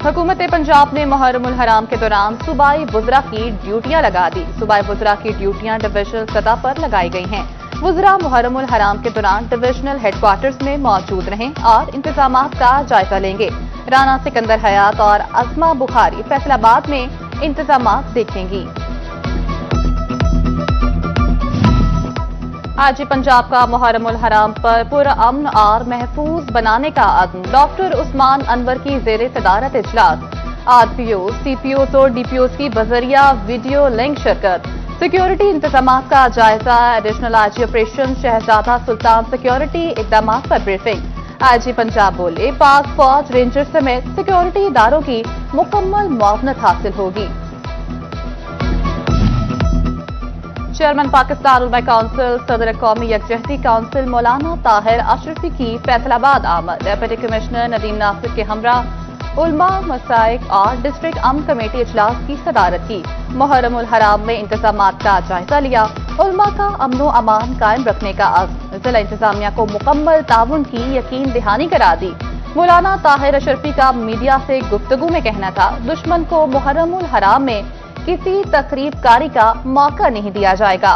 हुकूमत पंजाब ने मुहर्रमुल हराम के दौरान सूबाई वुज़रा की ड्यूटियां लगा दी। सूबाई वुज़रा की ड्यूटियां डिविजनल सतह पर लगाई गई हैं। वुज़रा मुहर्रमुल हराम के दौरान डिविजनल हेडक्वार्टर्स में मौजूद रहें और इंतजामात का जायजा लेंगे। राना सिकंदर हयात और अस्मा बुखारी फैसलाबाद में इंतजामात देखेंगी। आज पंजाब का मुहर्रमुल हराम पर पुरअमन और महफूज बनाने का अज़्म। डॉक्टर उस्मान अनवर की ज़ेरे सदारत इजलास। आरपीओ, सीपीओ और डीपीओ की बजरिया वीडियो लिंक शिरकत। सिक्योरिटी इंतजामात का जायजा। एडिशनल आईजी ऑपरेशन शहजादा सुल्तान सिक्योरिटी इकदाम पर ब्रीफिंग। आईजी पंजाब बोले, पाक फौज, रेंजर्स समेत सिक्योरिटी इदारों की मुकम्मल मुआवनत हासिल होगी। चेयरमैन पाकिस्तान उलमा काउंसिल, सदर कौमी यकजहती काउंसिल मौलाना ताहिर अशरफी की फैसलाबाद आमद। डिप्टी कमिश्नर नदीम नासिर के हमरा उलमा मसाइक और डिस्ट्रिक्ट अमन कमेटी इजलास की सदारत की। मुहर्रमुल हराम में इंतजामात का जायजा लिया। उलमा का अमनो अमान कायम रखने का अज़्म। जिला इंतजामिया को मुकम्मल ताउन की यकीन दहानी करा दी। मौलाना ताहिर अशरफी का मीडिया से गुफ्तगू में कहना था, दुश्मन को मुहर्रमुल हराम में किसी तकरीबकारी का मौका नहीं दिया जाएगा।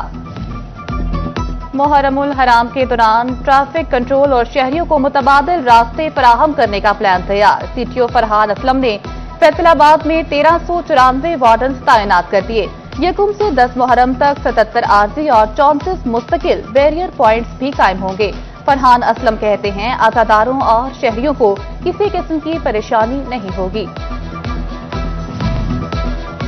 मुहर्रमुल हराम के दौरान ट्रैफिक कंट्रोल और शहरियों को मुतबादिल रास्ते फराहम करने का प्लान तैयार। सीटीओ फरहान असलम ने फैसलाबाद में 1394 वार्डन तैनात कर दिए। यकुम से 10 मुहर्रम तक 77 आरजी और 34 मुस्तकिल बैरियर पॉइंट्स भी कायम होंगे। फरहान असलम कहते हैं, आज़ादारों और शहरियों को किसी किस्म की परेशानी नहीं होगी।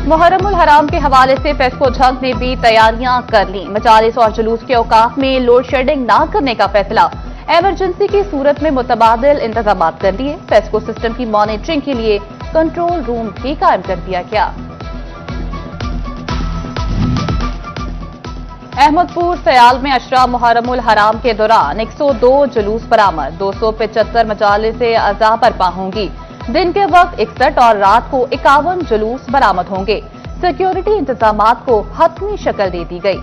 मुहर्रमुल हराम के हवाले से फेस्को झंग ने भी तैयारियां कर ली। मजालिस और जुलूस के औकात में लोड शेडिंग न करने का फैसला। एमरजेंसी की सूरत में मुतबादिल इंतजाम कर लिए। फेस्को सिस्टम की मॉनिटरिंग के लिए कंट्रोल रूम भी कायम कर दिया गया। अहमदपुर सयाल में अशरा मुहर्रमुल हराम के दौरान 102 जुलूस बरामद। 275 मजालिस से अज़ा बरपा होंगी। दिन के वक्त 61 और रात को 51 जुलूस बरामद होंगे। सिक्योरिटी इंतजामात को हतमी शक्ल दे दी गई।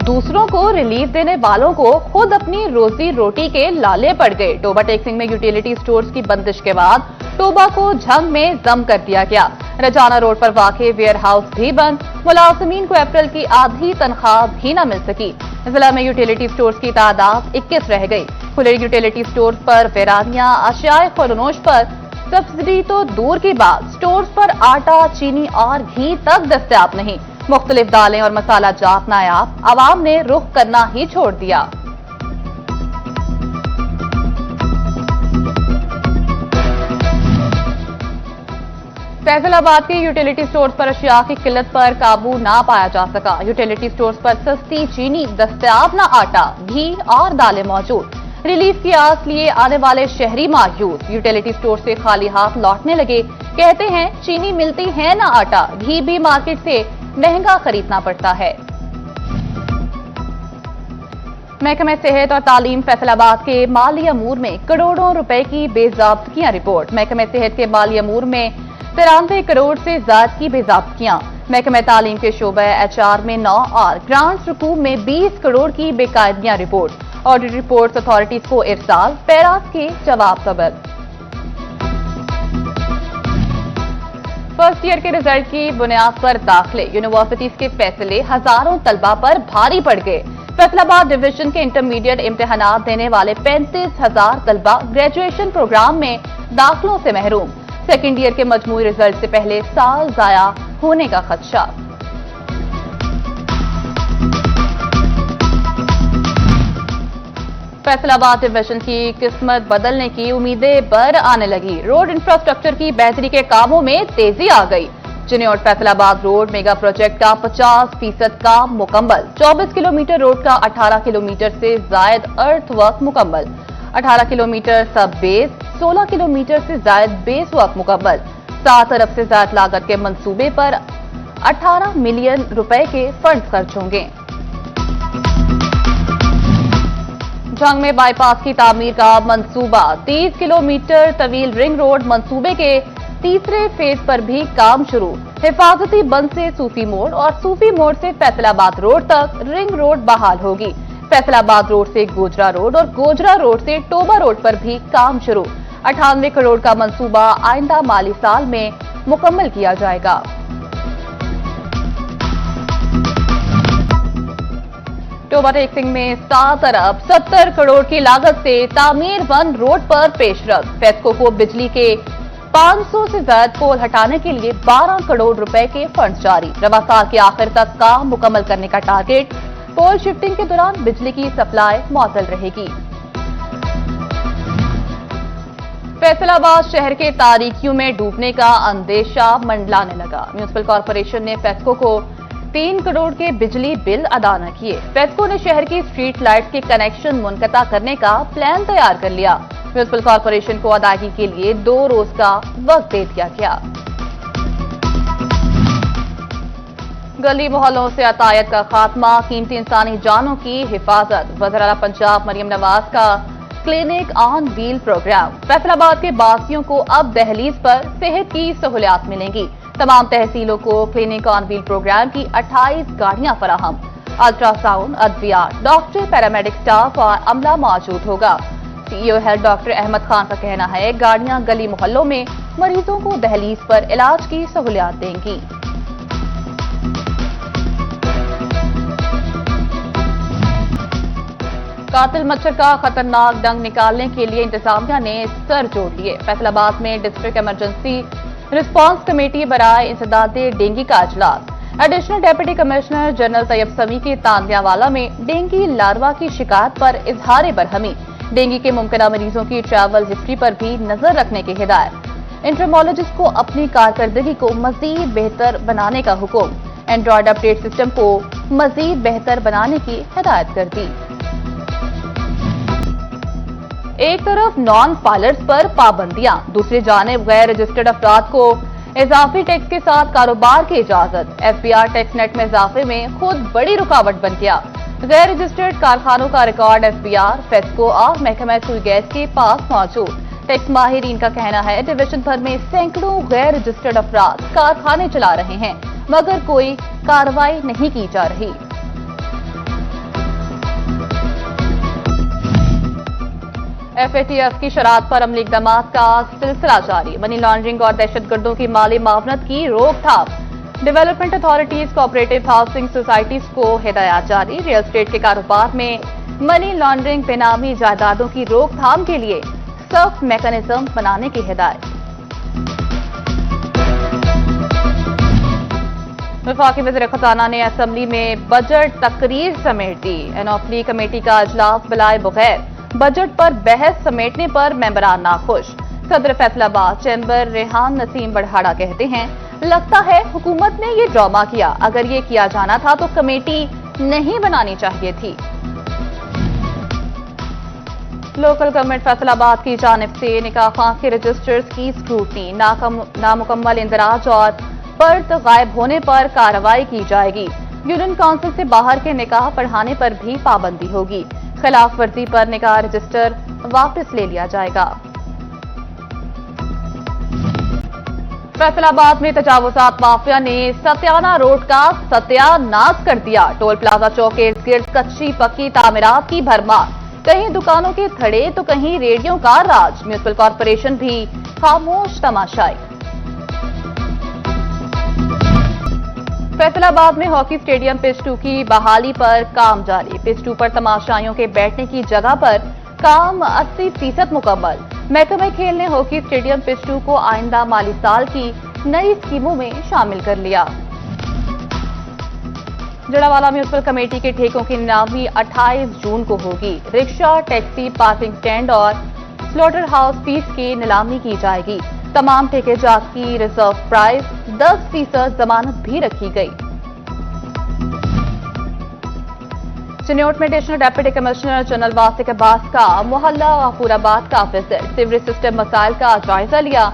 दूसरों को रिलीफ देने वालों को खुद अपनी रोजी रोटी के लाले पड़ गए। टोबा टेक्सिंग में यूटिलिटी स्टोर्स की बंदिश के बाद टोबा को झंग में जम कर दिया गया। रजाना रोड पर वाक़े वेयर हाउस भी बंद। मुलाजमीन को अप्रैल की आधी तनख्वाह भी न मिल सकी। जिला में यूटिलिटी स्टोर्स की तादाद 21 रह गई। खुले यूटिलिटी स्टोर्स पर वेरानिया, अशियाए खुरनोश पर सब्सिडी तो दूर की बात, स्टोर्स पर आटा, चीनी और घी तक दस्तयाब नहीं। मुख्तलिफ दालें और मसाला जात नायाब। आवाम ने रुख करना ही छोड़ दिया। फैसलाबाद के यूटिलिटी स्टोर्स पर अशिया की किल्लत पर काबू ना पाया जा सका। यूटिलिटी स्टोर्स पर सस्ती चीनी दस्तयाब, न आटा, घी और दालें मौजूद। रिलीफ की आस लिए आने वाले शहरी मायूस। यूटिलिटी स्टोर से खाली हाथ लौटने लगे। कहते हैं, चीनी मिलती है न आटा, घी भी मार्केट से महंगा खरीदना पड़ता है। महकमे सेहत और तालीम फैसलाबाद के माली अमूर में करोड़ों रुपए की बेज़ाब्तगियां रिपोर्ट। महकमे सेहत के माली अमूर में 93 करोड़ से ज्यादा की बेज़ाब्तगियां। महकमे तालीम के शोबे HR में 9 और ग्रांट्स रकूम में 20 करोड़ की बेकायदगियां रिपोर्ट। ऑडिट रिपोर्ट अथॉरिटीज को इरसाल। पैरास के जवाब तलब। फर्स्ट ईयर के रिजल्ट की बुनियाद पर दाखिले। यूनिवर्सिटीज के फैसले हजारों तलबा पर भारी पड़ गए। फैसलाबाद डिवीजन के इंटरमीडिएट इम्तिहानात देने वाले 35,000 तलबा ग्रेजुएशन प्रोग्राम में दाखिलों से महरूम। सेकेंड ईयर के मजमूई रिजल्ट से पहले साल जाया होने का खदशा। फैसलाबाद डिवीजन की किस्मत बदलने की उम्मीदें बर आने लगी। रोड इंफ्रास्ट्रक्चर की बेहतरी के कामों में तेजी आ गई। Chiniot Faisalabad road mega project का 50% काम मुकम्मल। 24 किलोमीटर रोड का 18 किलोमीटर से जायद अर्थ वर्क मुकम्मल। 18 किलोमीटर सब बेस, 16 किलोमीटर से जायद बेस वर्क मुकम्मल। 7 अरब से ज्यादा लागत के मंसूबे पर 18 मिलियन रुपए के फंड खर्च होंगे। झंग में बाईपास की तामीर का मंसूबा। 30 किलोमीटर तवील रिंग रोड मंसूबे के तीसरे फेज पर भी काम शुरू। हिफाजती बंद से सूफी मोड़ और सूफी मोड़ से फैसलाबाद रोड तक रिंग रोड बहाल होगी। फैसलाबाद रोड से गोजरा रोड और गोजरा रोड से टोबा रोड पर भी काम शुरू। 98 करोड़ का मंसूबा आइंदा माली साल में मुकम्मल किया जाएगा। टोबा टेक्सिंग में 7 अरब 70 करोड़ की लागत से तामीर 1 रोड पर पेशरफ। फेस्को को बिजली के 500 से ज्यादा पोल हटाने के लिए 12 करोड़ रुपए के फंड जारी। रवा साल के आखिर तक काम मुकम्मल करने का टारगेट। पोल शिफ्टिंग के दौरान बिजली की सप्लाई मुअत्तल रहेगी। फैसलाबाद शहर के तारीकियों में डूबने का अंदेशा मंडलाने लगा। म्युनिसिपल कॉर्पोरेशन ने फेस्को को 3 करोड़ के बिजली बिल अदा न किए। फेस्को ने शहर की स्ट्रीट लाइट्स के कनेक्शन मुनक़ता करने का प्लान तैयार कर लिया। म्युनिसिपल कॉर्पोरेशन को अदायगी के लिए 2 रोज का वक्त दे दिया गया। गली मोहल्लों से अतायत का खात्मा, कीमती इंसानी जानों की हिफाजत। वज़ीर आला पंजाब मरियम नवाज का clinic on wheel programme. Faisalabad के बासियों को अब दहलीज पर सेहत की सहूलियात मिलेंगी। तमाम तहसीलों को क्लिनिक ऑन व्हील प्रोग्राम की 28 गाड़ियां फराहम। अल्ट्रासाउंड, अद्वियात, डॉक्टर, पैरामेडिक स्टाफ और अमला मौजूद होगा। CEO health doctor Ahmad Khan का कहना है गाड़ियां गली मोहल्लों में मरीजों को दहलीज पर इलाज की सहूलियात देंगी। कातिल मच्छर का खतरनाक डंग निकालने के लिए इंतजामिया ने सर जोड़ लिए। फैसलाबाद में डिस्ट्रिक्ट इमरजेंसी रिस्पांस कमेटी बराए इंसदाद डेंगू का इजलास। Additional deputy commissioner general Tayyab Sami की तांदियावाला में डेंगू लार्वा की शिकायत पर इजहार बरहमी। डेंगू के मुमकिन मरीजों की ट्रैवल हिस्ट्री पर भी नजर रखने की हिदायत। इंटरमोलॉजिस्ट को अपनी कारकर्दगी को मजीद बेहतर बनाने का हुक्म। एंड्रॉयड अपडेट सिस्टम को मजीद बेहतर बनाने की हिदायत कर दी। एक तरफ नॉन फाइलर्स पर पाबंदियां, दूसरी जानिब गैर रजिस्टर्ड अफराद को इजाफी टैक्स के साथ कारोबार की इजाजत। एफबीआर टैक्स नेट में इजाफे में खुद बड़ी रुकावट बन गया। गैर रजिस्टर्ड कारखानों का रिकॉर्ड एफबीआर, फेस्को और महकमा सुई गैस के पास मौजूद। टैक्स माहिरीन का कहना है डिवीजन भर में सैकड़ों गैर रजिस्टर्ड अफराद कारखाने चला रहे हैं मगर कोई कार्रवाई नहीं की जा रही। एफएटीएफ की शरारत पर अमली इक़दाम का सिलसिला जारी। मनी लॉन्ड्रिंग और दहशतगर्दों की माली मावनत की रोकथाम। Development authorities, cooperative housing societies को हिदायत जारी। रियल एस्टेट के कारोबार में मनी लॉन्ड्रिंग, बेनामी जायदादों की रोकथाम के लिए सख्त मैकेनिज्म बनाने की हिदायत। वफाकी वज़ीर खजाना ने असेंबली में बजट तकरीर समेट दी। एनोपली कमेटी का इजलास बुलाए बगैर बजट पर बहस समेटने पर मेंबरान नाखुश। सदर फैसलाबाद चैम्बर रेहान नसीम बड़हाड़ा कहते हैं लगता है हुकूमत ने ये ड्रामा किया। अगर ये किया जाना था तो कमेटी नहीं बनानी चाहिए थी। लोकल गवर्नमेंट फैसलाबाद की जानिब से निकाह खां के रजिस्टर्स की स्क्रूटनी, नामुकम्मल इंदराज और पर्द गायब होने पर कार्रवाई की जाएगी। यूनियन काउंसिल से बाहर के निकाह पढ़ाने पर भी पाबंदी होगी। खिलाफ वर्जी पर निकाह रजिस्टर वापस ले लिया जाएगा। फैसलाबाद में तजावुजात माफिया ने सत्याना रोड का सत्यानाश कर दिया। टोल प्लाजा चौक के इर्द गिर्द कच्ची पक्की तामीरात की भरमार, कहीं दुकानों के थड़े तो कहीं रेडियो का राज। म्युनिसिपल कॉर्पोरेशन भी खामोश तमाशाई। फैसलाबाद में हॉकी स्टेडियम पिच 2 की बहाली पर काम जारी। पिच 2 पर तमाशाइयों के बैठने की जगह पर काम 80% मुकम्मल। महकमे खेल ने हॉकी स्टेडियम पिच 2 को आइंदा माली साल की नई स्कीमों में शामिल कर लिया। जड़ावाला म्युनिसिपल कमेटी के ठेकों की नीलामी 28 जून को होगी। रिक्शा, टैक्सी, पार्किंग स्टैंड और स्लॉटर हाउस फीस की नीलामी की जाएगी। तमाम ठेकेदार की रिजर्व प्राइस 10% जमानत भी रखी गई। चिन्नौट में additional deputy commissioner general वासिक Abbas का मोहल्ला गफूराबाद का विजिट। सीवरेज सिस्टम मसाइल का जायजा लिया।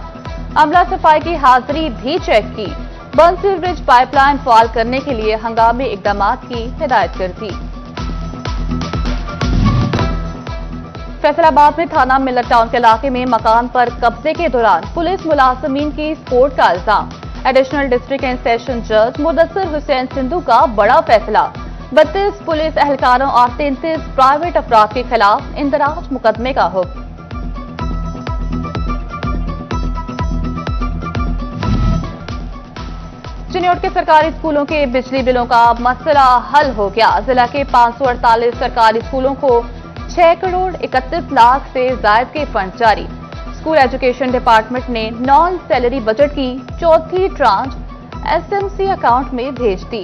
अमला सफाई की हाजिरी भी चेक की। बंद सीवरेज पाइपलाइन फाल करने के लिए हंगामी इकदाम की हिदायत कर दी। फैसलाबाद में थाना मिलर टाउन के इलाके में मकान पर कब्जे के दौरान पुलिस मुलाजमीन की स्पोर्ट का इल्जाम। एडिशनल डिस्ट्रिक्ट एंड सेशन जज मुदस्सिर हुसैन सिंधु का बड़ा फैसला। 32 पुलिस एहलकारों और 33 प्राइवेट अफराद के खिलाफ इंदराज मुकदमे का हुक्म। चिन्योट के सरकारी स्कूलों के बिजली बिलों का मसला हल हो गया। जिला के 548 सरकारी स्कूलों को 6 करोड़ 31 लाख से ज्यादा के फंड जारी। स्कूल एजुकेशन डिपार्टमेंट ने नॉन सैलरी बजट की चौथी ट्रांच एसएमसी अकाउंट में भेज दी।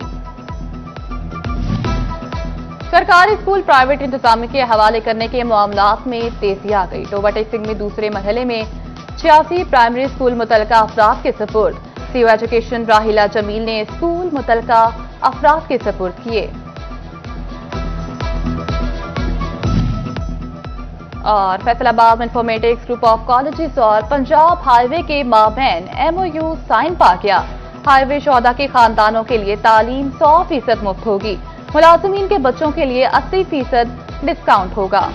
सरकारी स्कूल प्राइवेट इंतजामी के हवाले करने के मामलात में तेजी आ गई। टोबा टेक्सिंग में दूसरे मरहले में 86 प्राइमरी स्कूल मुतलका अफराद के सपुर्द। सीओ एजुकेशन राहिला जमील ने स्कूल मुतलका अफराद के सपुर्द किए। और फैसलाबाद में इंफॉर्मेटिक्स ग्रुप ऑफ कॉलेजेस और पंजाब हाईवे के माबैन एमओयू साइन पा गया। हाईवे शोहदा के खानदानों के लिए तालीम 100% मुफ्त होगी। मुलाजिमीन के बच्चों के लिए 80% डिस्काउंट होगा।